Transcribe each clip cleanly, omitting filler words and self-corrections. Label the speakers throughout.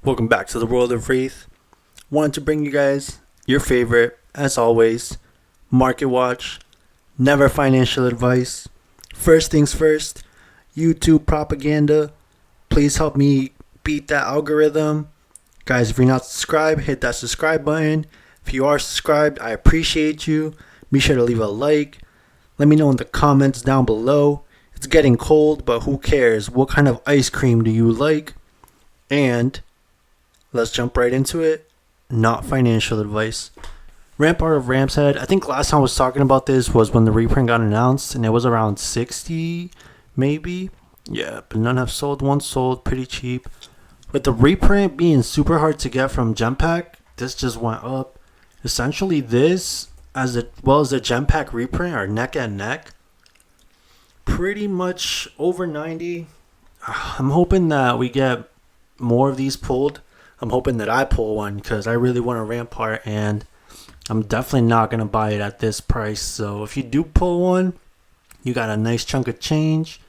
Speaker 1: Welcome back to the world of Wraith. Wanted to bring you guys your favorite, as always, market watch, never financial advice. First things first, YouTube propaganda. Please help me beat that algorithm. Guys, if you're not subscribed, hit that subscribe button. If you are subscribed, I appreciate you. Be sure to leave a like. Let me know in the comments down below. It's getting cold, but who cares? What kind of ice cream do you like? And let's jump right into it. Not financial advice. Rampart of Ram's Head. I think last time I was talking about this was when the reprint got announced, and it was around 60, maybe. Yeah, but none have sold. One sold, pretty cheap. With the reprint being super hard to get from Gem Pack, this just went up. Essentially, this, as well as the Gem Pack reprint, are neck and neck. Pretty much over 90. I'm hoping that we get more of these pulled. I'm hoping that I pull one because I really want a Rampart, and I'm definitely not going to buy it at this price. So if you do pull one, you got a nice chunk of change.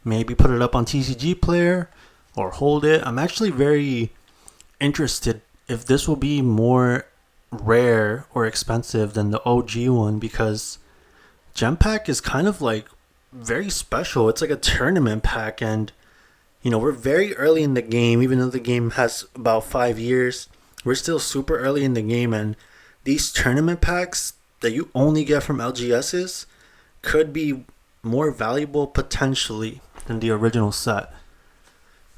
Speaker 1: Maybe put it up on TCG Player or hold it. I'm actually very interested if this will be more rare or expensive than the OG one, because Gem Pack is kind of like very special. It's like a tournament pack, and we're very early in the game. Even though the game has about 5 years, we're still super early in the game, and these tournament packs that you only get from LGSs could be more valuable potentially than the original set.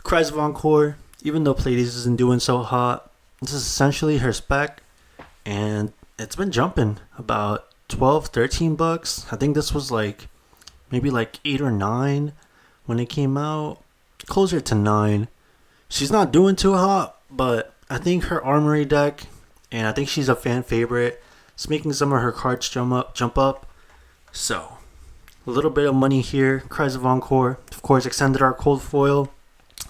Speaker 1: Cries of Encore, even though Pleiades isn't doing so hot, this is essentially her spec, and it's been jumping about 12, 13 bucks. I think this was maybe 8 or 9 when it came out. Closer to 9. She's not doing too hot, but I think her Armory deck, and I think she's a fan favorite, it's making some of her cards jump up. So, a little bit of money here. Cries of Encore. Of course, Extended Art Cold Foil.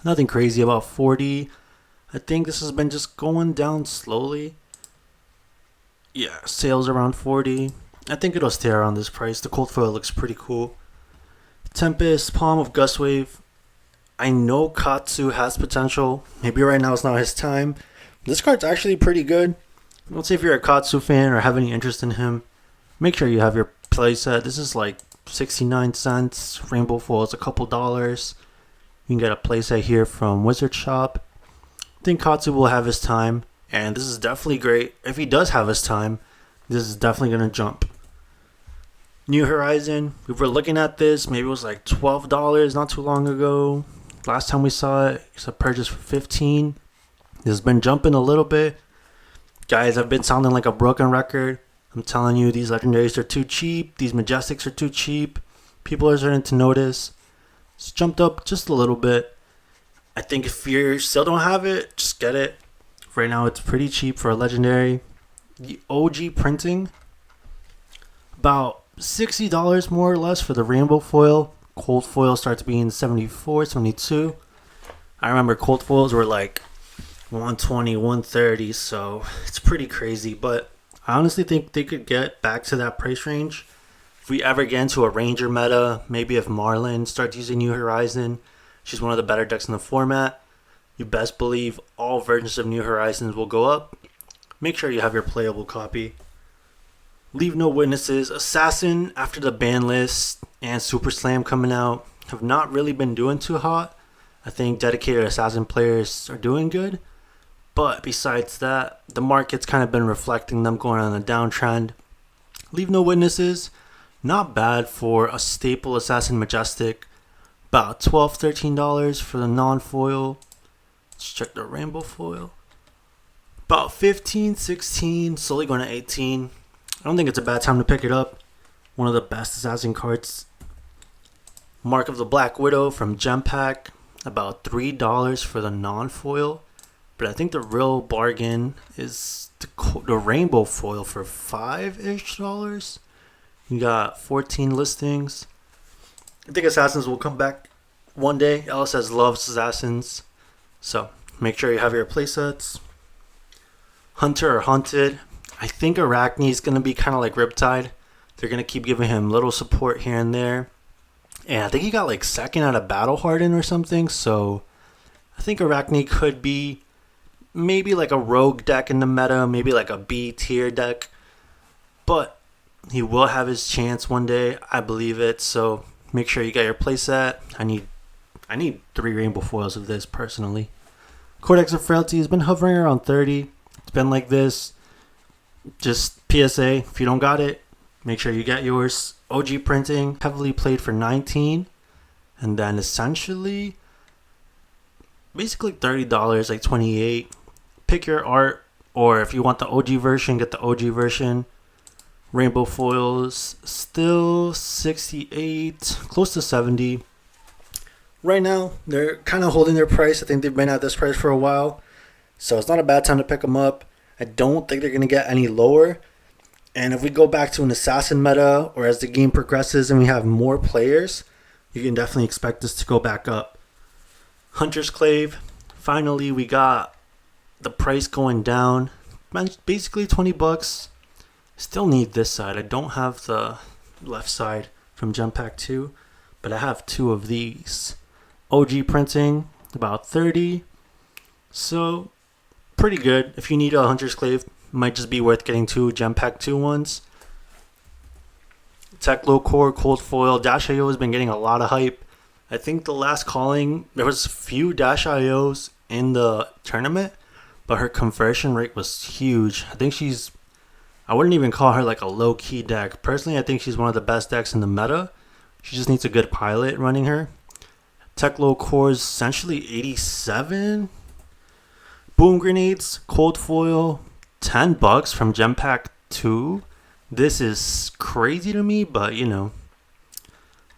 Speaker 1: Nothing crazy, about 40. I think this has been just going down slowly. Yeah, sales around 40. I think it'll stay around this price. The Cold Foil looks pretty cool. Tempest, Palm of Gustwave. I know Katsu has potential. Maybe right now is not his time. This card's actually pretty good. Let's say if you're a Katsu fan or have any interest in him, make sure you have your playset. This is 69 cents. Rainbow Foil is a couple dollars. You can get a playset here from Wizard Shop. I think Katsu will have his time, and this is definitely great. If he does have his time, this is definitely going to jump. New Horizon. We were looking at this. Maybe it was $12 not too long ago. Last time we saw it, it's a purchase for 15. This has been jumping a little bit. Guys, I've been sounding like a broken record. I'm telling you, these legendaries are too cheap. These majestics are too cheap. People are starting to notice. It's jumped up just a little bit. I think if you still don't have it, just get it. Right now, it's pretty cheap for a legendary. The OG printing, about $60 more or less for the Rainbow Foil. Cold foil starts being 74, 72. I remember cold foils were 120, 130, so it's pretty crazy. But I honestly think they could get back to that price range if we ever get into a Ranger meta. Maybe if Marlin starts using New Horizon, she's one of the better decks in the format. You best believe all versions of New Horizons will go up. Make sure you have your playable copy. Leave No Witnesses. Assassin, after the ban list and Super Slam coming out, have not really been doing too hot. I think dedicated Assassin players are doing good. But besides that, the market's kind of been reflecting them going on a downtrend. Leave No Witnesses, not bad for a staple Assassin Majestic. About $12, $13 for the non-foil. Let's check the Rainbow Foil. About 15, 16, slowly going to 18. I don't think it's a bad time to pick it up. One of the best Assassin cards. Mark of the Black Widow from Gem Pack. About $3 for the non-foil. But I think the real bargain is the Rainbow Foil for $5-ish. You got 14 listings. I think Assassins will come back one day. LSS loves Assassins. So make sure you have your playsets. Hunter or Hunted. I think Arachne is going to be kind of like Riptide. They're going to keep giving him little support here and there. And I think he got second out of Battle Harden or something. So I think Arachne could be maybe like a rogue deck in the meta, maybe like a B tier deck. But he will have his chance one day. I believe it. So make sure you get your playset. I need 3 rainbow foils of this personally. Codex of Frailty has been hovering around 30. It's been like this. Just PSA, if you don't got it, make sure you get yours. OG printing, heavily played for 19. And then essentially, basically $30, like 28. Pick your art, or if you want the OG version, get the OG version. Rainbow foils, still 68, close to 70. Right now, they're kind of holding their price. I think they've been at this price for a while. So it's not a bad time to pick them up. I don't think they're going to get any lower. And if we go back to an assassin meta, or as the game progresses and we have more players, you can definitely expect this to go back up. Hunter's Clave, finally we got the price going down. Basically $20. Still need this side. I don't have the left side from Gem Pack 2, but I have 2 of these. OG printing, about 30. So, pretty good. If you need a Hunter's Clave, might just be worth getting 2 Gem Pack 2 ones. Tech Low Core, Cold Foil. Dash IO has been getting a lot of hype. I think the last calling, there was a few Dash IOs in the tournament, but her conversion rate was huge. I wouldn't even call her like a low-key deck. Personally, I think she's one of the best decks in the meta. She just needs a good pilot running her. Tech Low Core is essentially 87. Boom Grenades, Cold Foil, $10 from Gem Pack 2. This is crazy to me, but you know,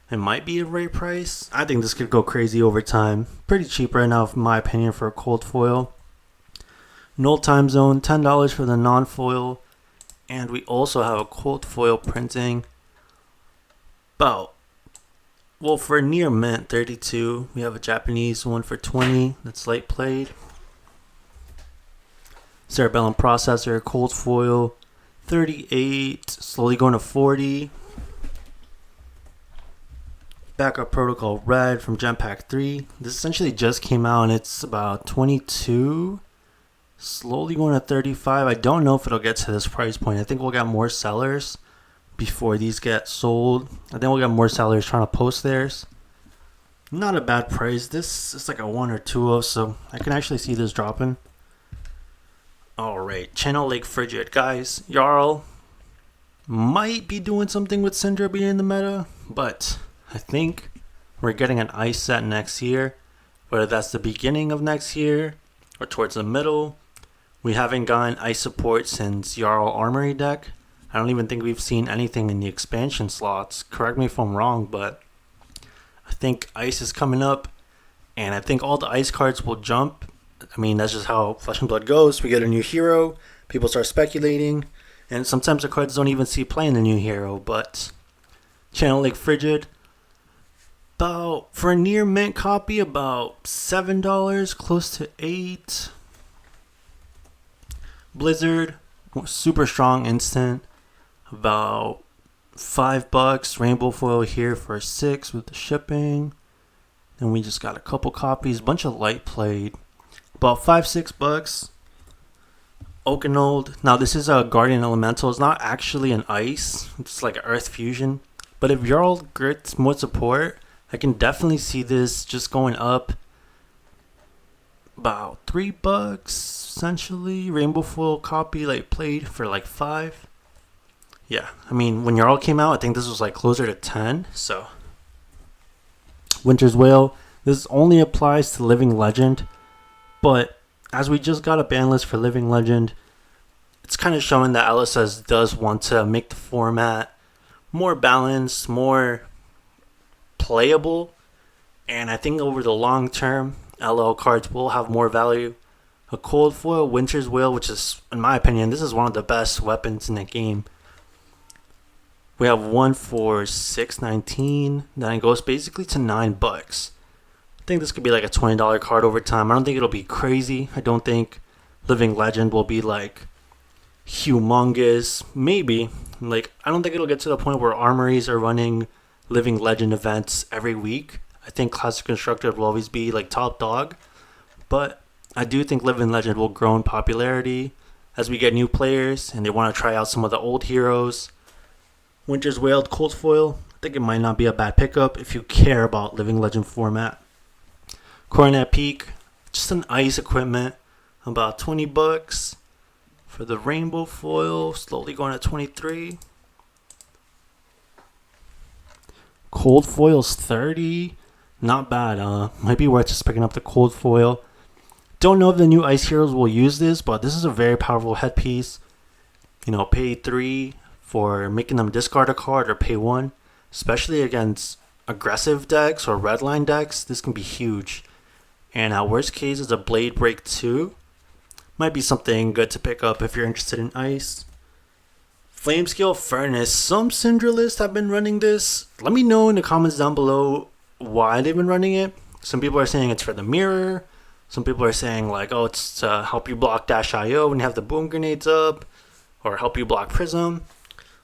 Speaker 1: it might be a right price. I think this could go crazy over time. Pretty cheap right now, in my opinion, for a Cold Foil. Null Time Zone, $10 for the non-foil. And we also have a Cold Foil printing. For near mint, 32. We have a Japanese one for 20. That's light played. Cerebellum Processor, Cold Foil, 38. Slowly going to 40. Backup Protocol Red from Gem Pack 3. This essentially just came out and it's about 22. Slowly going to 35. I don't know if it'll get to this price point. I think we'll get more sellers before these get sold. I think we'll get more sellers trying to post theirs. Not a bad price. This is like a 1 or 2 of, so I can actually see this dropping. Alright, Channel Lake Frigid. Guys, Jarl might be doing something with Syndra being in the meta, but I think we're getting an ice set next year. Whether that's the beginning of next year or towards the middle. We haven't gotten ice support since Jarl Armory deck. I don't even think we've seen anything in the expansion slots. Correct me if I'm wrong, but I think ice is coming up. And I think all the ice cards will jump. I mean, that's just how Flesh and Blood goes. We get a new hero. People start speculating. And sometimes the cards don't even see playing the new hero. But Channel Lake Frigid. For a near mint copy, about $7, close to $8. Blizzard, super strong instant, about $5. Rainbow foil here for $6 with the shipping. Then we just got a couple copies, bunch of light played, about $5-6. Oakenold. Now this is a Guardian Elemental. It's not actually an ice. It's like an Earth Fusion. But if Jarl gets more support, I can definitely see this just going up about $3 essentially. Rainbow foil copy like played for like $5. Yeah, I mean when Jarl came out, I think this was like closer to 10. So Winter's Whale. This only applies to Living Legend, but as we just got a ban list for Living Legend, it's kind of showing that LSS does want to make the format more balanced, more playable, and I think over the long term, LL cards will have more value. A Cold Foil Winter's Whale, which is, in my opinion, this is one of the best weapons in the game. We have one for $6.19, then it goes basically to $9. I think this could be like a $20 card over time. I don't think it'll be crazy. I don't think Living Legend will be like humongous. Maybe. I don't think it'll get to the point where armories are running Living Legend events every week. I think Classic Constructed will always be like top dog. But I do think Living Legend will grow in popularity as we get new players and they want to try out some of the old heroes. Winter's Wailed Cold Foil, I think it might not be a bad pickup if you care about Living Legend format. Coronet Peak, just an ice equipment, about $20 for the rainbow foil, slowly going at 23. Cold foil's 30, not bad. Might be worth just picking up the cold foil. Don't know if the new ice heroes will use this, but this is a very powerful headpiece. Pay 3 for making them discard a card, or pay 1, especially against aggressive decks or redline decks. This can be huge. And at worst case, it's a Blade Break 2. Might be something good to pick up if you're interested in ice. Flamescale Furnace. Some Syndrelists have been running this. Let me know in the comments down below why they've been running it. Some people are saying it's for the mirror. Some people are saying it's to help you block Dash IO when you have the boom grenades up, or help you block Prism.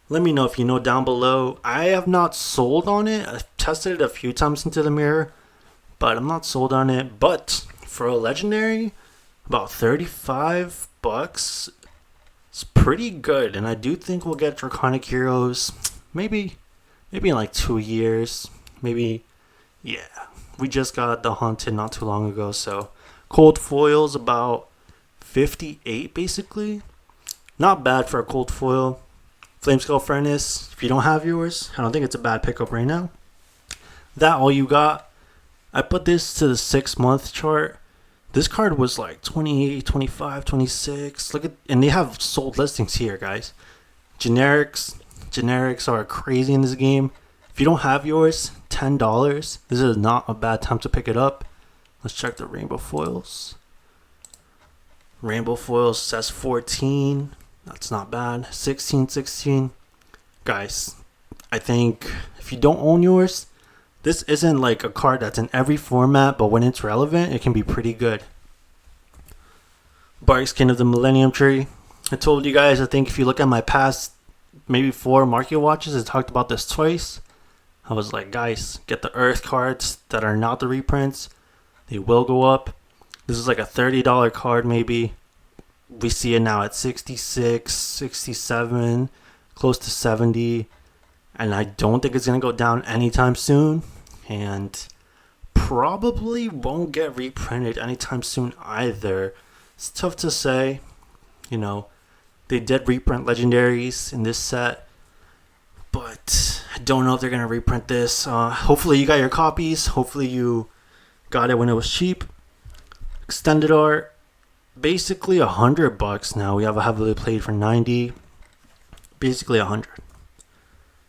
Speaker 1: Let me know if you know down below. I have not sold on it. I've tested it a few times into the mirror, but I'm not sold on it. But for a legendary, about $35, it's pretty good. And I do think we'll get draconic heroes maybe in like 2 years. Maybe, yeah. We just got the Haunted not too long ago, so cold foil's about 58 basically. Not bad for a cold foil. Flamescale Furnace, if you don't have yours, I don't think it's a bad pickup right now. That all you got. I put this to the 6-month chart. This card was like 28, 25, 26. Look at, and they have sold listings here, guys. Generics are crazy in this game. If you don't have yours, $10. This is not a bad time to pick it up. Let's check the rainbow foils. Rainbow foils says 14. That's not bad. 16. Guys, I think if you don't own yours, this isn't like a card that's in every format, but when it's relevant, it can be pretty good. Barkskin of the Millennium Tree. I told you guys, I think if you look at my past maybe 4 market watches, I talked about this twice. I was like, guys, get the Earth cards that are not the reprints. They will go up. This is like a $30 card maybe. We see it now at 66, 67, close to 70. And I don't think it's going to go down anytime soon. And probably won't get reprinted anytime soon either. It's tough to say. They did reprint legendaries in this set. But I don't know if they're going to reprint this. Hopefully you got your copies. Hopefully you got it when it was cheap. Extended art. Basically $100 now. We have a heavily played for 90. Basically 100.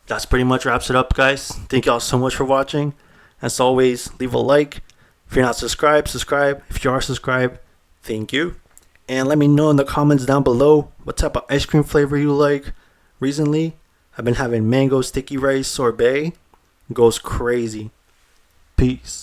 Speaker 1: That's pretty much wraps it up, guys. Thank y'all so much for watching. As always, leave a like. If you're not subscribed, subscribe. If you are subscribed, thank you. And let me know in the comments down below what type of ice cream flavor you like. Recently, I've been having mango sticky rice sorbet. It goes crazy. Peace.